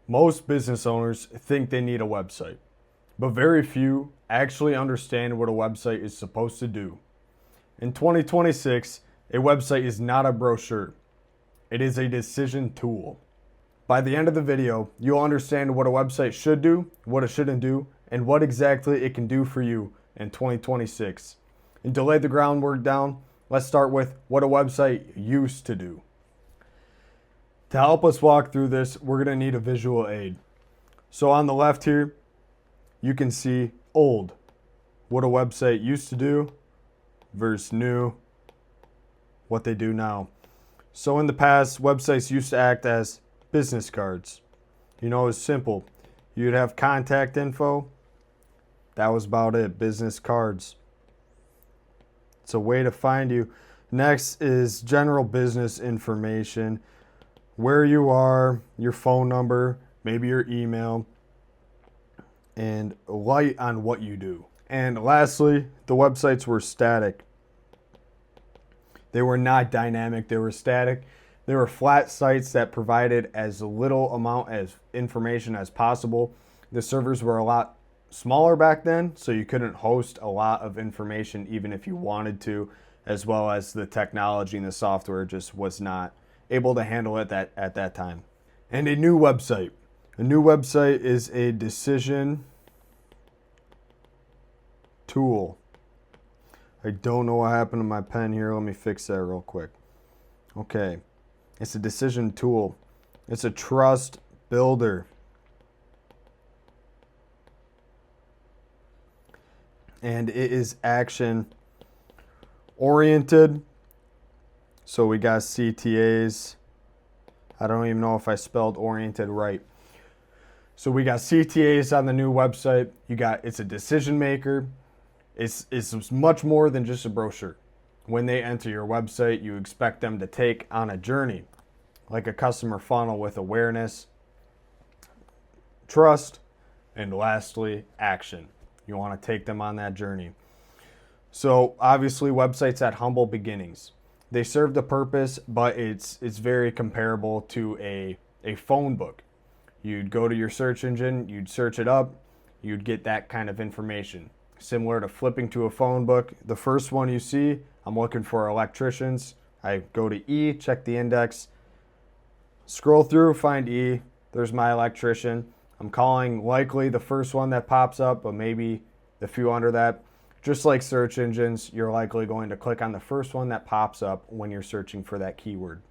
Most business owners think they need a website, but very few actually understand what a website is supposed to do. In 2026, a website is not a brochure, it is a decision tool. By the end of the video, you'll understand what a website should do, what it shouldn't do, and what exactly it can do for you in 2026. And to lay the groundwork down, let's start with what a website used to do. To help us walk through this, we're going to need a visual aid. So on the left here, you can see old, what a website used to do, versus new, what they do now. So in the past, websites used to act as business cards. You know, it's simple. You'd have contact info. That was about it, business cards. It's a way to find you. Next is general business information. Where you are, your phone number, maybe your email, and light on what you do. And lastly, the websites were static. They were not dynamic, they were static. They were flat sites that provided as little amount of information as possible. The servers were a lot smaller back then, so you couldn't host a lot of information even if you wanted to, as well as the technology and the software just was not able to handle it at that time. And a new website. A new website is a decision tool. I don't know what happened to my pen here. Let me fix that real quick. Okay. It's a decision tool. It's a trust builder. And it is action oriented. So we got CTAs. I don't even know if I spelled oriented right. So we got CTAs on the new website. It's a decision maker. It's much more than just a brochure. When they enter your website, you expect them to take on a journey, like a customer funnel with awareness, trust, and lastly, action. You want to take them on that journey. So obviously, websites had humble beginnings. They served a purpose, but it's very comparable to a phone book. You'd go to your search engine, you'd search it up, you'd get that kind of information. Similar to flipping to a phone book, the first one you see, I'm looking for electricians. I go to E, check the index, scroll through, find E, there's my electrician. I'm calling likely the first one that pops up, but maybe the few under that. Just like search engines, you're likely going to click on the first one that pops up when you're searching for that keyword.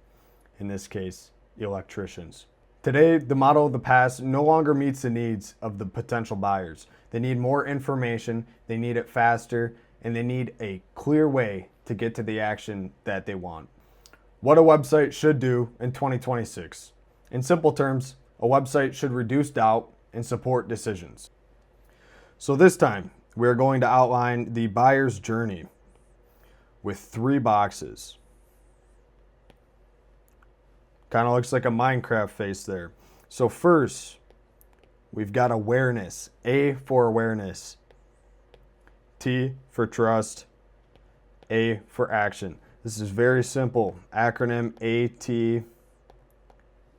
In this case, electricians. Today, the model of the past no longer meets the needs of the potential buyers. They need more information, they need it faster, and they need a clear way to get to the action that they want. What a website should do in 2026. In simple terms, a website should reduce doubt and support decisions. So this time, we're going to outline the buyer's journey with 3 boxes. Kind of looks like a Minecraft face there. So first, we've got awareness. A for awareness. T for trust. A for action. This is very simple. Acronym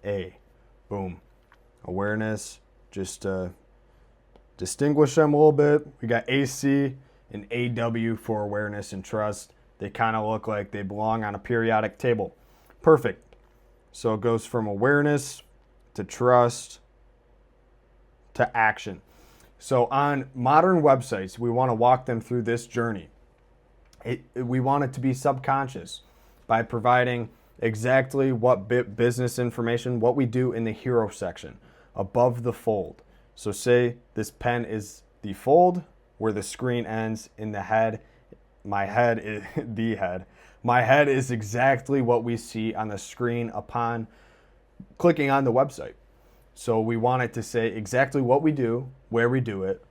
ATA. Boom. Awareness. Just distinguish them a little bit. We got AC and AW for awareness and trust. They kind of look like they belong on a periodic table. Perfect. So it goes from awareness to trust to action. So on modern websites, we want to walk them through this journey. We want it to be subconscious by providing exactly what business information, what we do in the hero section above the fold. So say this pen is the fold where the screen ends in the head. My head is the head. My head is exactly what we see on the screen upon clicking on the website. So we want it to say exactly what we do, where we do it,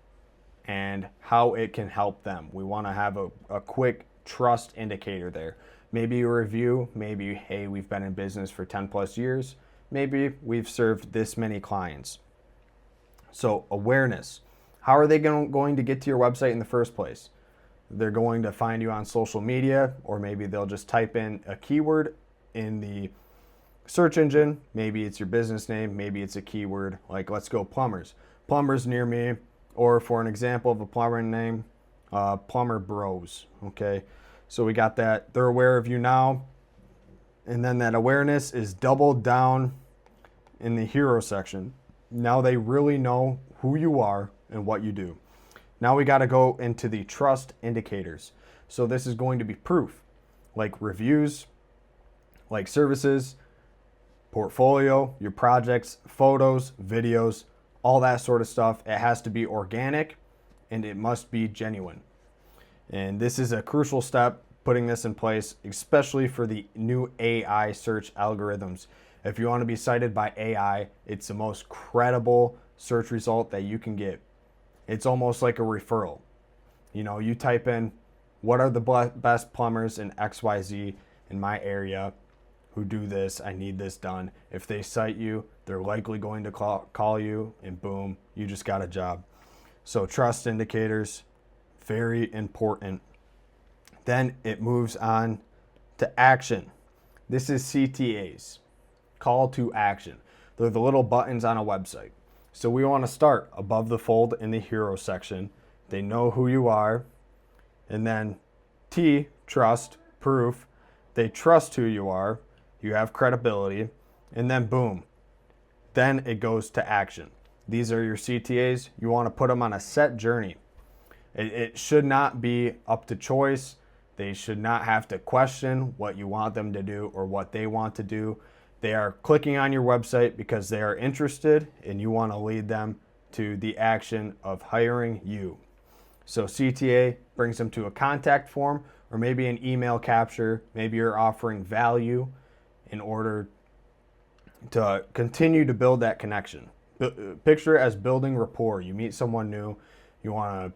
and how it can help them. We want to have a quick trust indicator there. Maybe a review, maybe, hey, we've been in business for 10 plus years. Maybe we've served this many clients. So awareness. How are they going to get to your website in the first place? They're going to find you on social media, or maybe they'll just type in a keyword in the search engine, maybe it's your business name, maybe it's a keyword, like let's go plumbers. Plumbers near me, or for an example of a plumber name, Plumber Bros, okay? So we got that. They're aware of you now. And then that awareness is doubled down in the hero section. Now they really know who you are and what you do. Now we got to go into the trust indicators. So this is going to be proof, like reviews, like services, portfolio, your projects, photos, videos, all that sort of stuff. It has to be organic and it must be genuine. And this is a crucial step, putting this in place, especially for the new AI search algorithms. If you want to be cited by AI, it's the most credible search result that you can get. It's almost like a referral. You know, you type in, what are the best plumbers in XYZ in my area who do this, I need this done. If they cite you, they're likely going to call you, and boom, you just got a job. So trust indicators, very important. Then it moves on to action. This is CTAs, call to action. They're the little buttons on a website. So we want to start above the fold in the hero section. They know who you are. And then T, trust, proof. They trust who you are. You have credibility. And then boom. Then it goes to action. These are your CTAs. You want to put them on a set journey. It should not be up to choice. They should not have to question what you want them to do or what they want to do. They are clicking on your website because they are interested and you want to lead them to the action of hiring you. So CTA brings them to a contact form or maybe an email capture. Maybe you're offering value in order to continue to build that connection. Picture it as building rapport. You meet someone new, you want to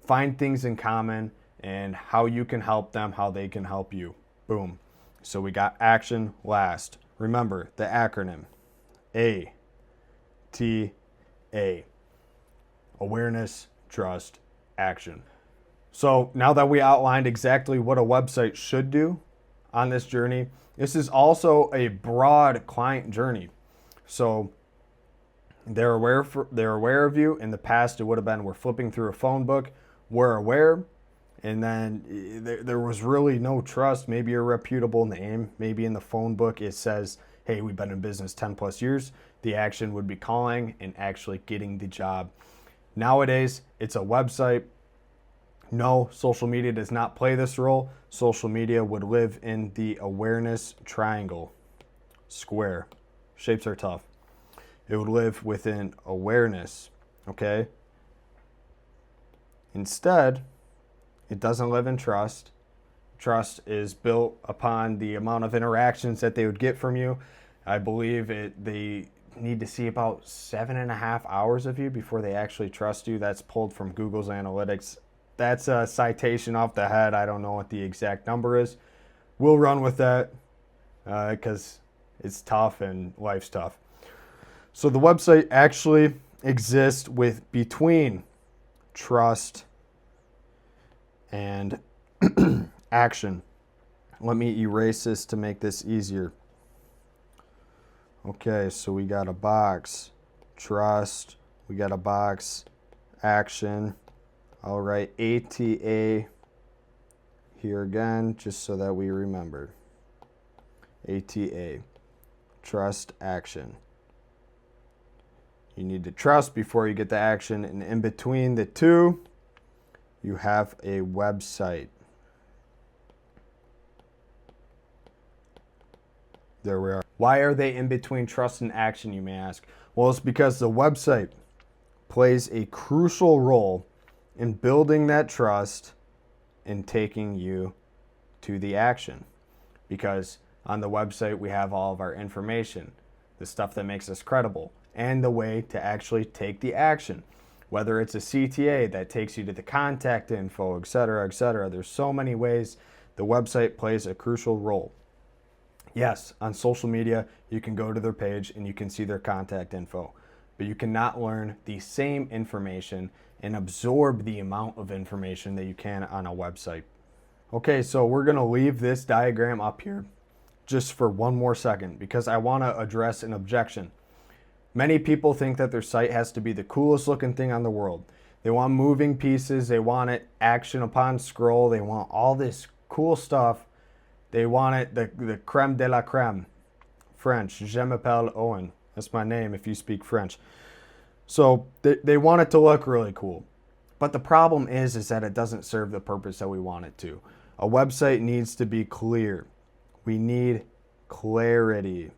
find things in common and how you can help them, how they can help you. Boom. So we got action last. Remember the acronym ATA. Awareness, trust, action. So now that we outlined exactly what a website should do on this journey, this is also a broad client journey. So they're aware of you. In the past, it would have been we're flipping through a phone book, we're aware, and then there was really no trust. Maybe a reputable name. Maybe in the phone book it says, hey, we've been in business 10 plus years. The action would be calling and actually getting the job. Nowadays, it's a website. No, social media does not play this role. Social media would live in the awareness triangle. Square. Shapes are tough. It would live within awareness, okay? Instead, it doesn't live in trust. Trust is built upon the amount of interactions that they would get from you. I believe they need to see about 7.5 hours of you before they actually trust you. That's pulled from Google's analytics. That's a citation off the head. I don't know what the exact number is. We'll run with that because it's tough and life's tough. So the website actually exists with between trust and action. Let me erase this to make this easier. Okay, so we got a box, trust, we got a box, action. I'll write ATA here again, just so that we remember. ATA, trust, action. You need to trust before you get the action, and in between the two, you have a website. There we are. Why are they in between trust and action, you may ask? Well, it's because the website plays a crucial role in building that trust and taking you to the action. Because on the website, we have all of our information, the stuff that makes us credible, and the way to actually take the action. Whether it's a CTA that takes you to the contact info, etc., etc. There's so many ways the website plays a crucial role. Yes, on social media, you can go to their page and you can see their contact info, but you cannot learn the same information and absorb the amount of information that you can on a website. Okay, so we're going to leave this diagram up here just for one more second because I want to address an objection. Many people think that their site has to be the coolest looking thing on the world. They want moving pieces, they want it action upon scroll, they want all this cool stuff. They want it the creme de la creme. French, je m'appelle Owen. That's my name if you speak French. So they want it to look really cool. But the problem is that it doesn't serve the purpose that we want it to. A website needs to be clear. We need clarity,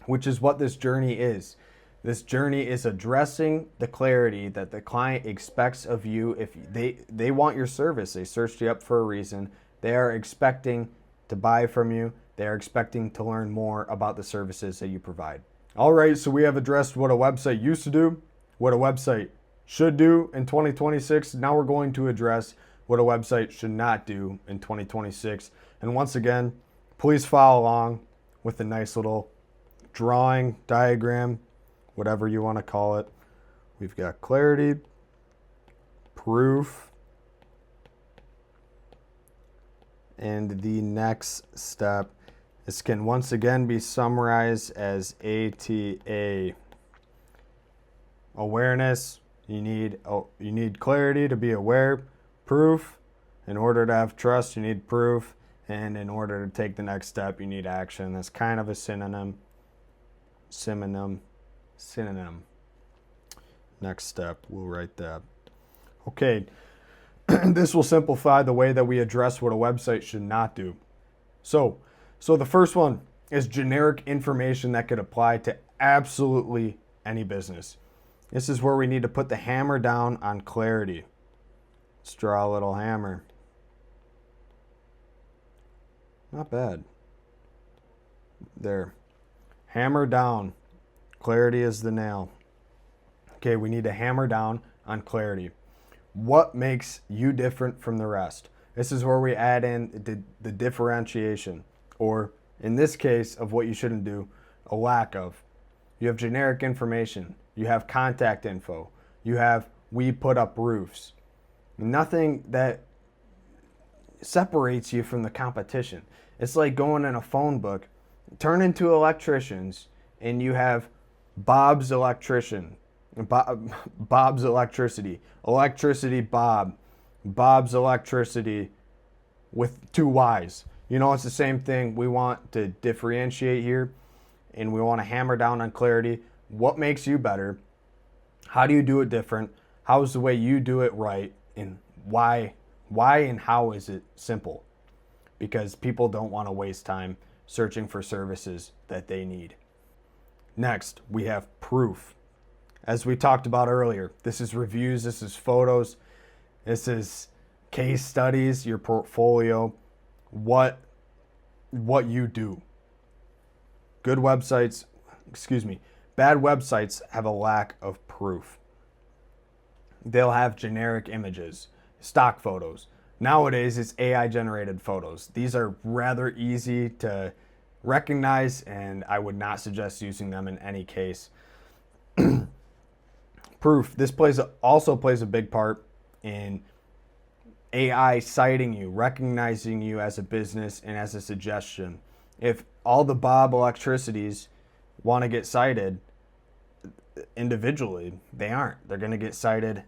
which is what this journey is. This journey is addressing the clarity that the client expects of you. If they want your service, they searched you up for a reason. They are expecting to buy from you. They are expecting to learn more about the services that you provide. All right, so we have addressed what a website used to do, what a website should do in 2026. Now we're going to address what a website should not do in 2026. And once again, please follow along with a nice little drawing, diagram, whatever you want to call it. We've got clarity, proof, and the next step. This can once again be summarized as ATA. Awareness, you need clarity to be aware. Proof, in order to have trust, you need proof. And in order to take the next step, you need action. That's kind of a synonym. Next step, we'll write that. Okay, this will simplify the way that we address what a website should not do. So the first one is generic information that could apply to absolutely any business. This is where we need to put the hammer down on clarity. Let's draw a little hammer. Not bad. There. Hammer down. Clarity is the nail. Okay, we need to hammer down on clarity. What makes you different from the rest? This is where we add in the differentiation, or in this case of what you shouldn't do, a lack of. You have generic information. You have contact info. You have we put up roofs. Nothing that separates you from the competition. It's like going in a phone book, turn into electricians, and you have Bob's electrician, Bob's electricity, electricity Bob, Bob's electricity with 2 Y's. You know, it's the same thing. We want to differentiate here, and we want to hammer down on clarity. What makes you better? How do you do it different? How is the way you do it right? And why and how is it simple? Because people don't want to waste time searching for services that they need. Next, we have proof. As we talked about earlier, this is reviews, this is photos, this is case studies, your portfolio, what you do. Bad websites have a lack of proof. They'll have generic images, stock photos. Nowadays, it's AI generated photos. These are rather easy to recognize, and I would not suggest using them in any case. Proof. This also plays a big part in AI citing you, recognizing you as a business and as a suggestion. If all the Bob electricities want to get cited individually, they aren't. They're going to get cited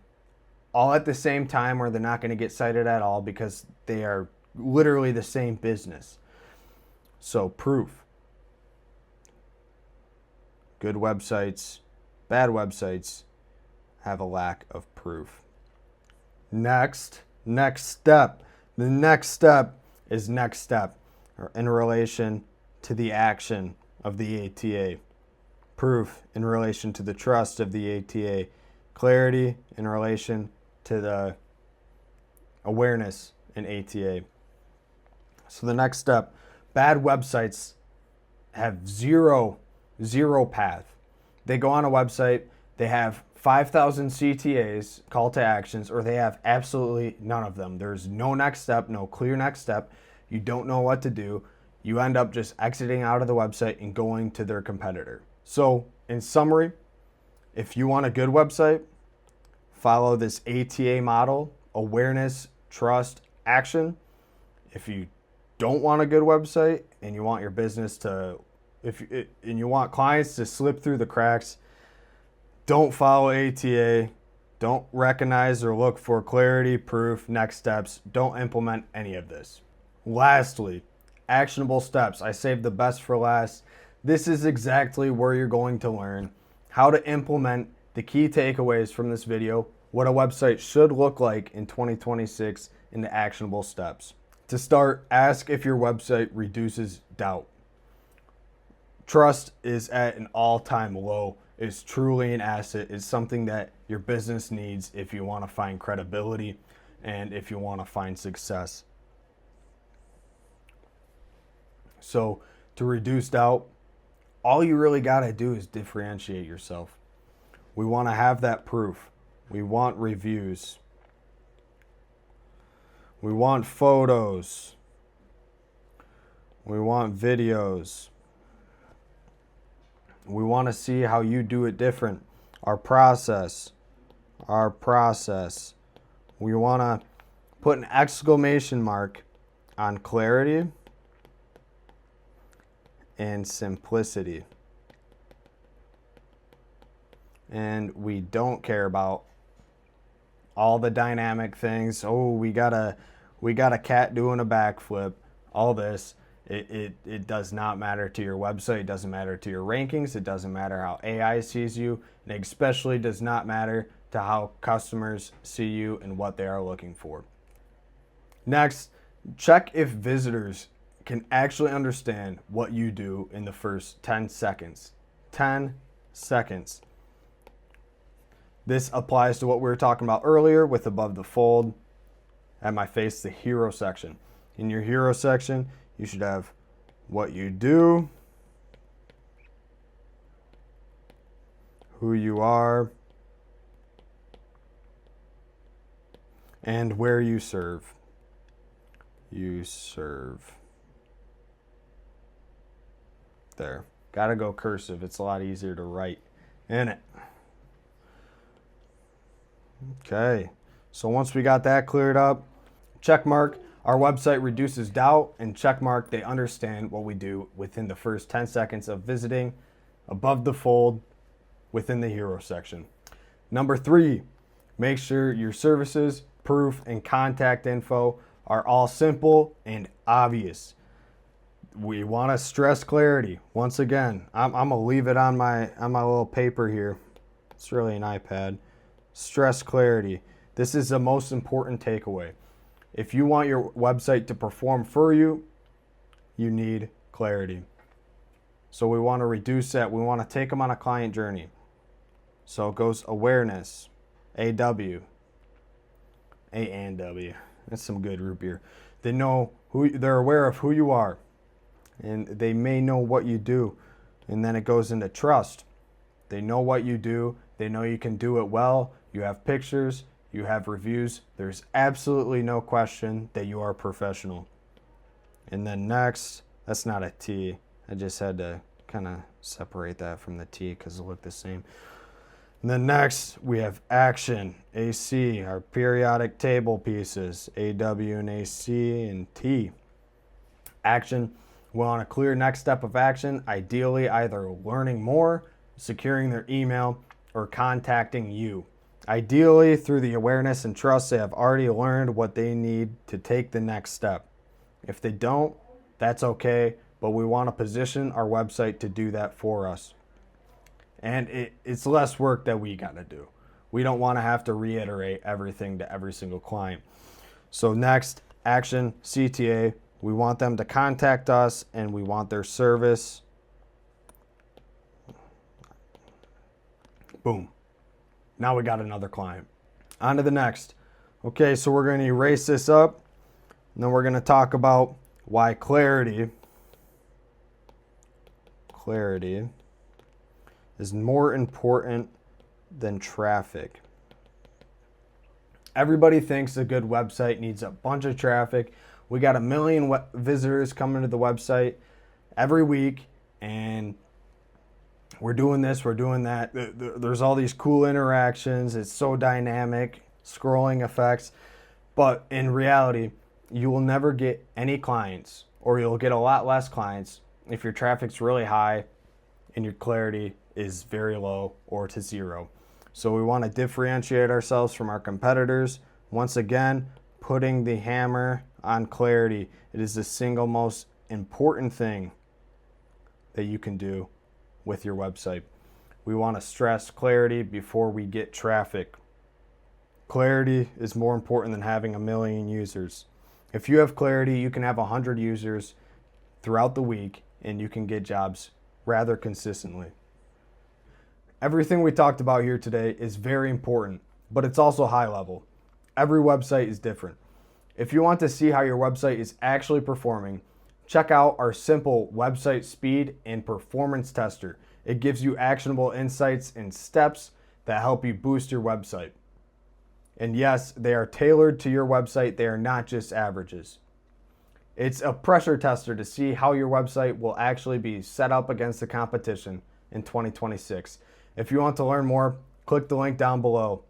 all at the same time, or they're not going to get cited at all because they are literally the same business. So proof. Good websites, bad websites have a lack of proof. Next step. The next step is next step in relation to the action of the ATA. Proof in relation to the trust of the ATA. Clarity in relation to the awareness in ATA. So the next step, bad websites have zero path. They go on a website, they have 5,000 CTAs, call to actions, or they have absolutely none of them. There's no next step, no clear next step. You don't know what to do. You end up just exiting out of the website and going to their competitor. So in summary, if you want a good website, follow this ATA model: awareness, trust, action. If you don't want a good website and you want your business to, and you want clients to slip through the cracks, don't follow ATA. Don't recognize or look for clarity, proof, next steps. Don't implement any of this. Lastly, actionable steps. I saved the best for last. This is exactly where you're going to learn how to implement the key takeaways from this video, what a website should look like in 2026, into actionable steps. To start, ask if your website reduces doubt. Trust is at an all-time low. It's truly an asset. It's something that your business needs if you want to find credibility and if you want to find success. So to reduce doubt, all you really got to do is differentiate yourself. We want to have that proof. We want reviews. We want photos. We want videos. We want to see how you do it different. Our process. We want to put an exclamation mark on clarity and simplicity. And we don't care about all the dynamic things. Oh, we got a cat doing a backflip. All this. It does not matter to your website. It doesn't matter to your rankings. It doesn't matter how AI sees you. And it especially does not matter to how customers see you and what they are looking for. Next, check if visitors can actually understand what you do in the first 10 seconds. 10 seconds. This applies to what we were talking about earlier with above the fold. At my face, the hero section. In your hero section, you should have what you do, who you are, and where you serve. You serve. There. Gotta go cursive. It's a lot easier to write in it. Okay. So once we got that cleared up, check mark. Our website reduces doubt, and check mark, they understand what we do within the first 10 seconds of visiting above the fold within the hero section. Number 3, make sure your services, proof, and contact info are all simple and obvious. We want to stress clarity. Once again, I'm going to leave it on my little paper here. It's really an iPad. Stress clarity. This is the most important takeaway. If you want your website to perform for you, you need clarity. So we want to reduce that. We want to take them on a client journey. So it goes awareness, AW, A and W. That's some good root beer. They're aware of who you are, and they may know what you do. And then it goes into trust. They know what you do. They know you can do it well. You have pictures. You have reviews. There's absolutely no question that you are professional. And then next, that's not a T. I just had to kind of separate that from the T because they look the same. And then next, we have action, AC, our periodic table pieces, AW and AC and T. Action, we want a clear next step of action, ideally either learning more, securing their email, or contacting you. Ideally, through the awareness and trust, they have already learned what they need to take the next step. If they don't, that's okay, but we want to position our website to do that for us. And it's less work that we got to do. We don't want to have to reiterate everything to every single client. So next, action, CTA. We want them to contact us and we want their service. Boom. Now we got another client. On to the next. Okay, so we're going to erase this up. And then we're going to talk about why clarity is more important than traffic. Everybody thinks a good website needs a bunch of traffic. We got 1 million visitors coming to the website every week, and we're doing this, we're doing that. There's all these cool interactions. It's so dynamic, scrolling effects. But in reality, you will never get any clients or you'll get a lot less clients if your traffic's really high and your clarity is very low or to zero. So we want to differentiate ourselves from our competitors. Once again, putting the hammer on clarity. It is the single most important thing that you can do with your website. We want to stress clarity before we get traffic. Clarity is more important than having 1 million users. If you have clarity, you can have 100 users throughout the week and you can get jobs rather consistently. Everything we talked about here today is very important, but it's also high level. Every website is different. If you want to see how your website is actually performing, check out our simple website speed and performance tester. It gives you actionable insights and steps that help you boost your website. And yes, they are tailored to your website. They are not just averages. It's a pressure tester to see how your website will actually be set up against the competition in 2026. If you want to learn more, click the link down below.